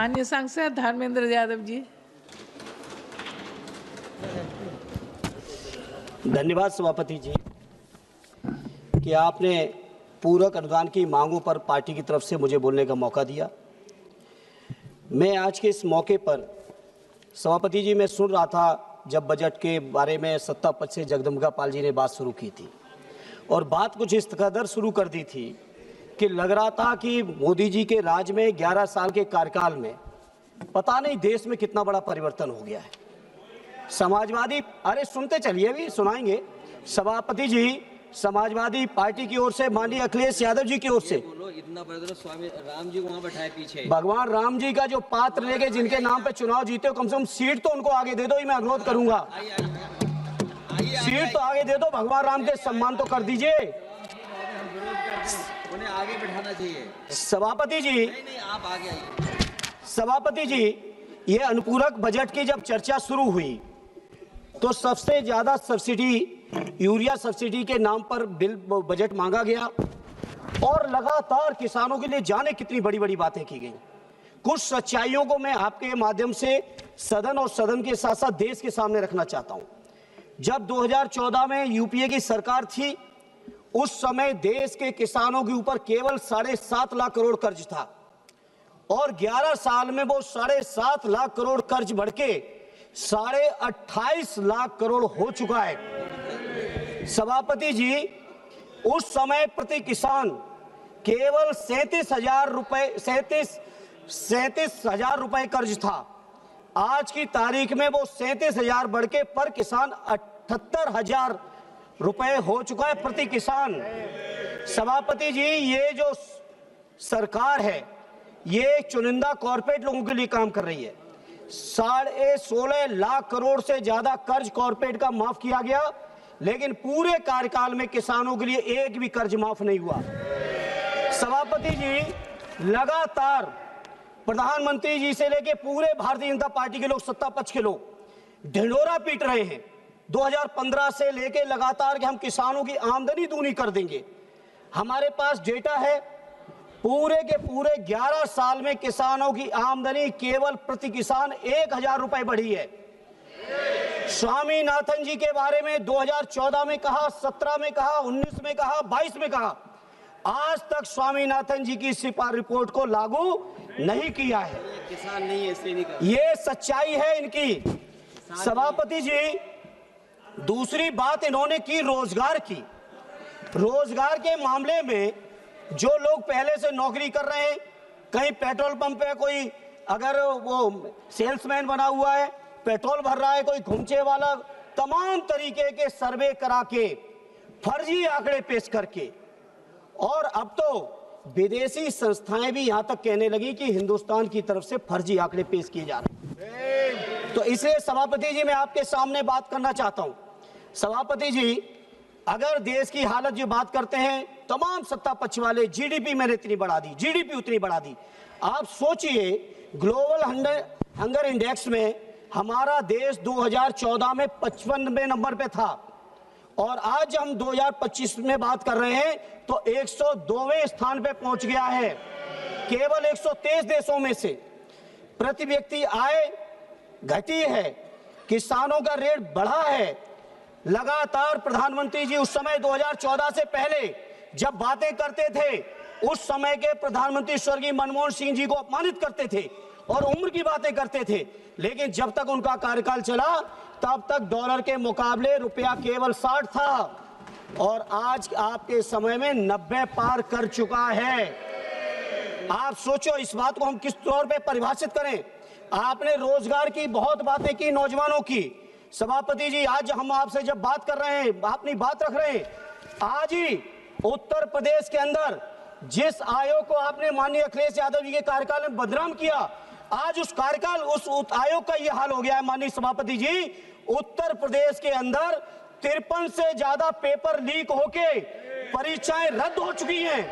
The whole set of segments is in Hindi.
माननीय सांसद धर्मेंद्र यादव जी। धन्यवाद सभापति जी कि आपने पूरक अनुदान की मांगों पर पार्टी की तरफ से मुझे बोलने का मौका दिया। मैं आज के इस मौके पर सभापति जी मैं सुन रहा था जब बजट के बारे में सत्ता पक्ष से जगदम्बिका पाल जी ने बात शुरू की थी और बात कुछ इस कदर शुरू कर दी थी कि लग रहा था कि मोदी जी के राज में 11 साल के कार्यकाल में पता नहीं देश में कितना बड़ा परिवर्तन हो गया है। समाजवादी, अरे सुनते चलिए, अभी सुनाएंगे। सभापति जी, समाजवादी पार्टी की ओर से माननीय अखिलेश यादव जी की ओर से इतना स्वामी राम जी को वहाँ बैठाए पीछे, भगवान राम जी का जो पात्र लेके जिनके नाम पे चुनाव जीते हो, कम से कम सीट तो उनको आगे दे दो। मैं अनुरोध करूंगा, सीट तो आगे दे दो, भगवान राम के सम्मान तो कर दीजिए। उन्हें आगे बैठाना चाहिए। सभापति जी, नहीं, आप आगे आइए। सभापति जी, ये अनुपूरक बजट की जब चर्चा शुरू हुई तो सबसे ज्यादा सब्सिडी, यूरिया सब्सिडी के नाम पर बिल बजट मांगा गया और लगातार किसानों के लिए जाने कितनी बड़ी बड़ी बातें की गई। कुछ सच्चाइयों को मैं आपके माध्यम से सदन और सदन के साथ साथ देश के सामने रखना चाहता हूं। जब 2014 में यूपीए की सरकार थी, उस समय देश के किसानों के ऊपर केवल 7.5 लाख करोड़ कर्ज था और 11 साल में वो 7.5 लाख करोड़ कर्ज बढ़ के 28.5 लाख करोड़ हो चुका है। सभापति जी, उस समय प्रति किसान केवल 37,000 रुपए कर्ज था। आज की तारीख में वो 37,000 बढ़ के पर किसान 78,000 रुपए हो चुका है प्रति किसान। सभापति जी, ये जो सरकार है ये चुनिंदा कॉर्पोरेट लोगों के लिए काम कर रही है। 16.5 लाख करोड़ से ज्यादा कर्ज कॉर्पोरेट का माफ किया गया, लेकिन पूरे कार्यकाल में किसानों के लिए एक भी कर्ज माफ नहीं हुआ। सभापति जी, लगातार प्रधानमंत्री जी से लेके पूरे भारतीय जनता पार्टी के लोग, सत्ता पक्ष के लोग ढिंढोरा पीट रहे हैं 2015 से लेके लगातार कि हम किसानों की आमदनी दूनी कर देंगे। हमारे पास डेटा है, पूरे के पूरे 11 साल में किसानों की आमदनी केवल प्रति किसान 1,000 रुपए बढ़ी है। स्वामीनाथन जी के बारे में 2014 में कहा, 17 में कहा, 19 में कहा, 22 में कहा, आज तक स्वामीनाथन जी की सिफारिश रिपोर्ट को लागू नहीं किया है। किसान नहीं है, इसलिए नहीं कर। ये सच्चाई है इनकी। सभापति जी, दूसरी बात इन्होंने की रोजगार की। रोजगार के मामले में जो लोग पहले से नौकरी कर रहे हैं, कहीं पेट्रोल पंप पे कोई अगर वो सेल्समैन बना हुआ है, पेट्रोल भर रहा है, कोई घुमचे वाला, तमाम तरीके के सर्वे करा के, फर्जी आंकड़े पेश करके, और अब तो विदेशी संस्थाएं भी यहां तक कहने लगी कि हिंदुस्तान की तरफ से फर्जी आंकड़े पेश किए जा रहे हैं। तो इसलिए सभापति जी, मैं आपके सामने बात करना चाहता हूं। सभापति जी, अगर देश की हालत जो बात करते हैं, तमाम सत्ता पक्ष वाले, जीडीपी मैंने इतनी बढ़ा दी, जीडीपी उतनी बढ़ा दी। आप सोचिए, ग्लोबल हंगर इंडेक्स में हमारा देश 2014 में 55वें नंबर पे था और आज हम 2025 में बात कर रहे हैं तो 102वें स्थान पे पहुंच गया है। केवल 123 देशों में से। प्रति व्यक्ति आय घटी है, किसानों का रेट बढ़ा है। लगातार प्रधानमंत्री जी उस समय 2014 से पहले जब बातें करते थे, उस समय के प्रधानमंत्री स्वर्गीय मनमोहन सिंह जी को अपमानित करते थे और उम्र की बातें करते थे, लेकिन जब तक उनका कार्यकाल चला तब तक डॉलर के मुकाबले रुपया केवल 60 था और आज आपके समय में 90 पार कर चुका है। आप सोचो, इस बात को हम किस तौर पे परिभाषित करें। आपने रोजगार की बहुत बातें की, नौजवानों की। सभापति जी, आज हम आपसे जब बात कर रहे हैं, अपनी बात रख रहे हैं, आज ही उत्तर प्रदेश के अंदर जिस आयोग को आपने माननीय अखिलेश यादव जी के कार्यकाल में बदनाम किया, आज उस कार्यकाल, उस आयोग का यह हाल हो गया है। माननीय सभापति जी, उत्तर प्रदेश के अंदर 53 से ज्यादा पेपर लीक होके परीक्षाएं रद्द हो चुकी हैं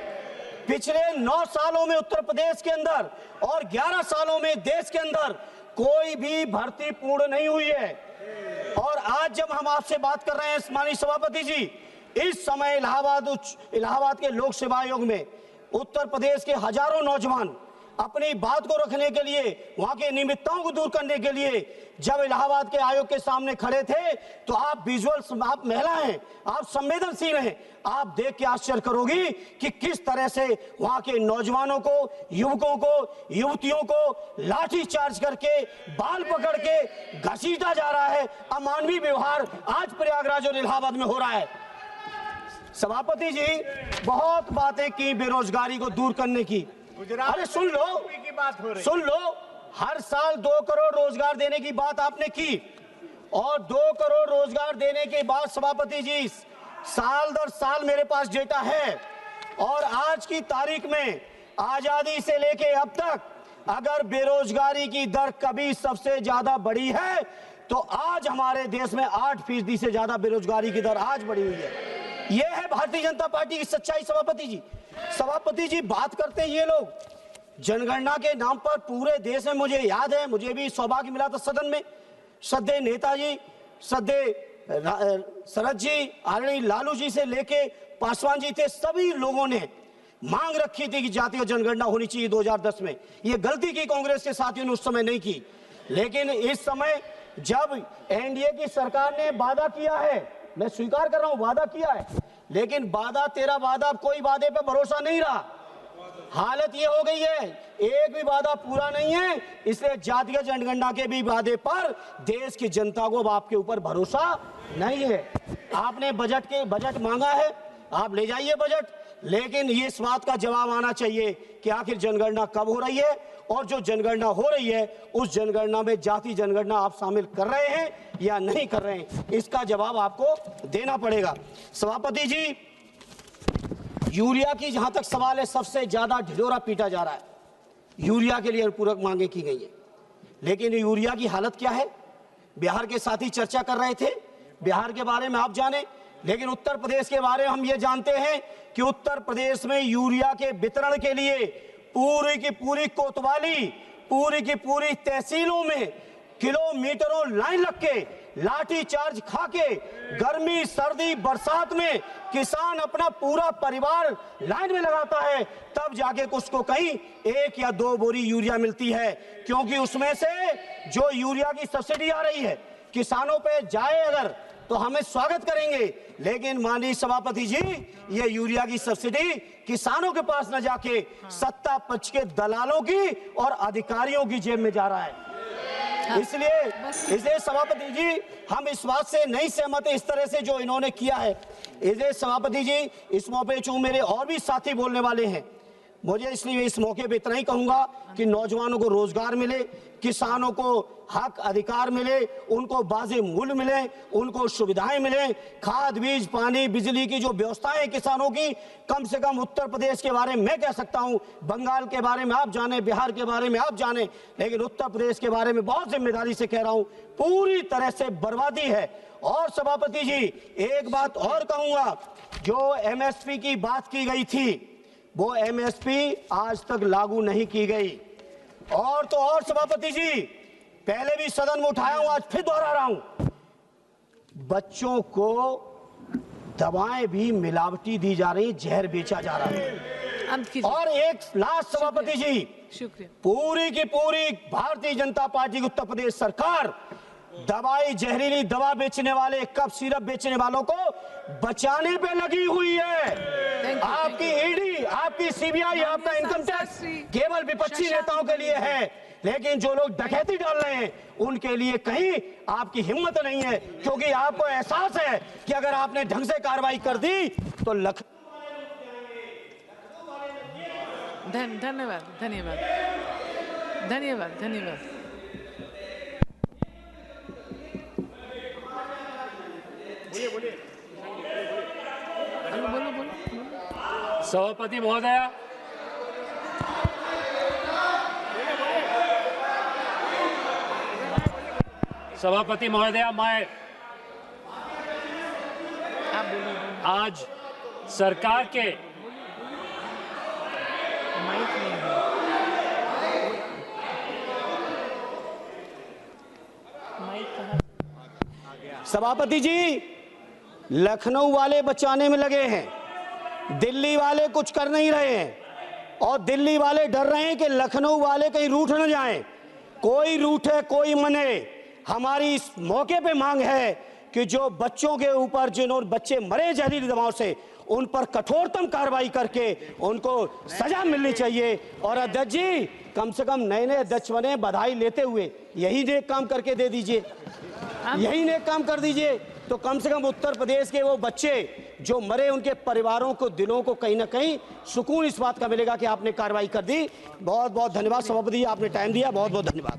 पिछले 9 सालों में उत्तर प्रदेश के अंदर, और 11 सालों में देश के अंदर कोई भी भर्ती पूर्ण नहीं हुई है। और आज जब हम आपसे बात कर रहे हैं माननीय सभापति जी, इस समय इलाहाबाद के लोक सेवा आयोग में उत्तर प्रदेश के हजारों नौजवान अपनी बात को रखने के लिए, वहां की निमित्ताओं को दूर करने के लिए जब इलाहाबाद के आयोग के सामने खड़े थे तो आप विजुअल, आप महिला हैं, आप संवेदनशील हैं, आप देख के आश्चर्य करोगी कि किस तरह से वहां के नौजवानों को, युवकों को, युवतियों को लाठी चार्ज करके, बाल पकड़ के घसीटा जा रहा है। अमानवीय व्यवहार आज प्रयागराज और इलाहाबाद में हो रहा है। सभापति जी बहुत बातें की बेरोजगारी को दूर करने की। अरे सुन लो, सुन लो, हर साल 2 करोड़ रोजगार देने की बात आपने की और 2 करोड़ रोजगार देने के बाद सभापति जी साल दर साल मेरे पास डेटा है और आज की तारीख में आजादी से लेके अब तक अगर बेरोजगारी की दर कभी सबसे ज्यादा बढ़ी है तो आज हमारे देश में 8% से ज्यादा बेरोजगारी की दर आज बढ़ी हुई है। यह है भारतीय जनता पार्टी की सच्चाई। सभापति जी बात करते हैं ये लोग जनगणना के नाम पर पूरे देश में। मुझे याद है, मुझे भी सौभाग्य मिला था सदन में श्रद्धेय नेताजी, श्रद्धेय शरद जी, आदरणीय लालू जी से लेके पासवान जी थे, सभी लोगों ने मांग रखी थी कि जातीय जनगणना होनी चाहिए 2010 में। ये गलती की कांग्रेस के साथियों ने उस समय नहीं की, लेकिन इस समय जब एनडीए की सरकार ने वादा किया है, मैं स्वीकार कर रहा हूं वादा किया है, लेकिन वादा तेरा वादा, कोई वादे पे भरोसा नहीं रहा। हालत ये हो गई है एक भी वादा पूरा नहीं है, इसलिए जातीय जनगणना के भी वादे पर देश की जनता को अब आपके ऊपर भरोसा नहीं है। आपने बजट मांगा है, आप ले जाइए बजट, लेकिन ये इस बात का जवाब आना चाहिए कि आखिर जनगणना कब हो रही है और जो जनगणना हो रही है उस जनगणना में जाति जनगणना आप शामिल कर रहे हैं या नहीं कर रहे हैं, इसका जवाब आपको देना पड़ेगा। सभापति जी यूरिया की जहां तक सवाल है, सबसे ज्यादा ढिढोरा पीटा जा रहा है। यूरिया के लिए पूरक मांगे की गई है, लेकिन यूरिया की हालत क्या है? बिहार के साथी चर्चा कर रहे थे, बिहार के बारे में आप जाने, लेकिन उत्तर प्रदेश के बारे में हम ये जानते हैं कि उत्तर प्रदेश में यूरिया के वितरण के लिए पूरी की पूरी कोतवाली, पूरी की पूरी तहसीलों में किलोमीटरों लाइन लग के, लाठी चार्ज खा के, गर्मी सर्दी बरसात में किसान अपना पूरा परिवार लाइन में लगाता है, तब जाके कुछ को कहीं 1 या 2 बोरी यूरिया मिलती है, क्योंकि उसमें से जो यूरिया की सब्सिडी आ रही है किसानों पे जाए अगर तो हमें स्वागत करेंगे, लेकिन माननीय सभापति जी ये यूरिया की सब्सिडी किसानों के पास न जाके सत्ता पक्ष के दलालों की और अधिकारियों की जेब में जा रहा है। इसलिए सभापति जी हम इस बात से नहीं सहमत है, इस तरह से जो इन्होंने किया है। इसलिए सभापति जी इस मौके चूंकि मेरे और भी साथी बोलने वाले हैं, मुझे इसलिए इस मौके पे इतना ही कहूंगा कि नौजवानों को रोजगार मिले, किसानों को हक अधिकार मिले, उनको वाजिब मूल्य मिले, उनको सुविधाएं मिले, खाद बीज पानी बिजली की जो व्यवस्थाएं किसानों की, कम से कम उत्तर प्रदेश के बारे में मैं कह सकता हूं, बंगाल के बारे में आप जाने, बिहार के बारे में आप जाने, लेकिन उत्तर प्रदेश के बारे में बहुत जिम्मेदारी से कह रहा हूं, पूरी तरह से बर्बादी है। और सभापति जी एक बात और कहूंगा, जो एमएसपी की बात की गई थी वो एमएसपी आज तक लागू नहीं की गई। और तो और सभापति जी पहले भी सदन में उठाया हूं, आज फिर दोहरा रहा हूं, बच्चों को दवाएं भी मिलावटी दी जा रही, जहर बेचा जा रहा है। और एक लास्ट सभापति जी, शुक्रिया, पूरी की पूरी भारतीय जनता पार्टी की उत्तर प्रदेश सरकार दवाई, जहरीली दवा बेचने वाले, कफ सिरप बेचने वालों को बचाने पे लगी हुई है। आपकी ईडी, आपकी सीबीआई, आपका इनकम टैक्स केवल विपक्षी नेताओं के लिए है, लेकिन जो लोग डकैती डाल रहे हैं उनके लिए कहीं आपकी हिम्मत नहीं है, क्योंकि आपको एहसास है कि अगर आपने ढंग से कार्रवाई कर दी तो धन्यवाद धन्यवाद धन्यवाद धन्यवाद। सभापति महोदया, सभापति महोदया, मैं आज सरकार के सभापति जी लखनऊ वाले बचाने में लगे हैं, दिल्ली वाले कुछ कर नहीं रहे हैं, और दिल्ली वाले डर रहे हैं कि लखनऊ वाले कहीं रूठ न जाएं। कोई रूठे कोई मने, हमारी इस मौके पे मांग है कि जो बच्चों के ऊपर जिन्होंने बच्चे मरे जहरीली दवाओं से, उन पर कठोरतम कार्रवाई करके उनको सजा मिलनी चाहिए। और अध्यक्ष जी, कम से कम नए नए अध्यक्ष बने, बधाई लेते हुए यही नेक काम करके दे दीजिए, यही नेक काम कर दीजिए। तो कम से कम उत्तर प्रदेश के वो बच्चे जो मरे, उनके परिवारों को, दिलों को कहीं ना कहीं सुकून इस बात का मिलेगा कि आपने कार्रवाई कर दी। बहुत बहुत धन्यवाद सभापति जी, आपने टाइम दिया, बहुत बहुत धन्यवाद।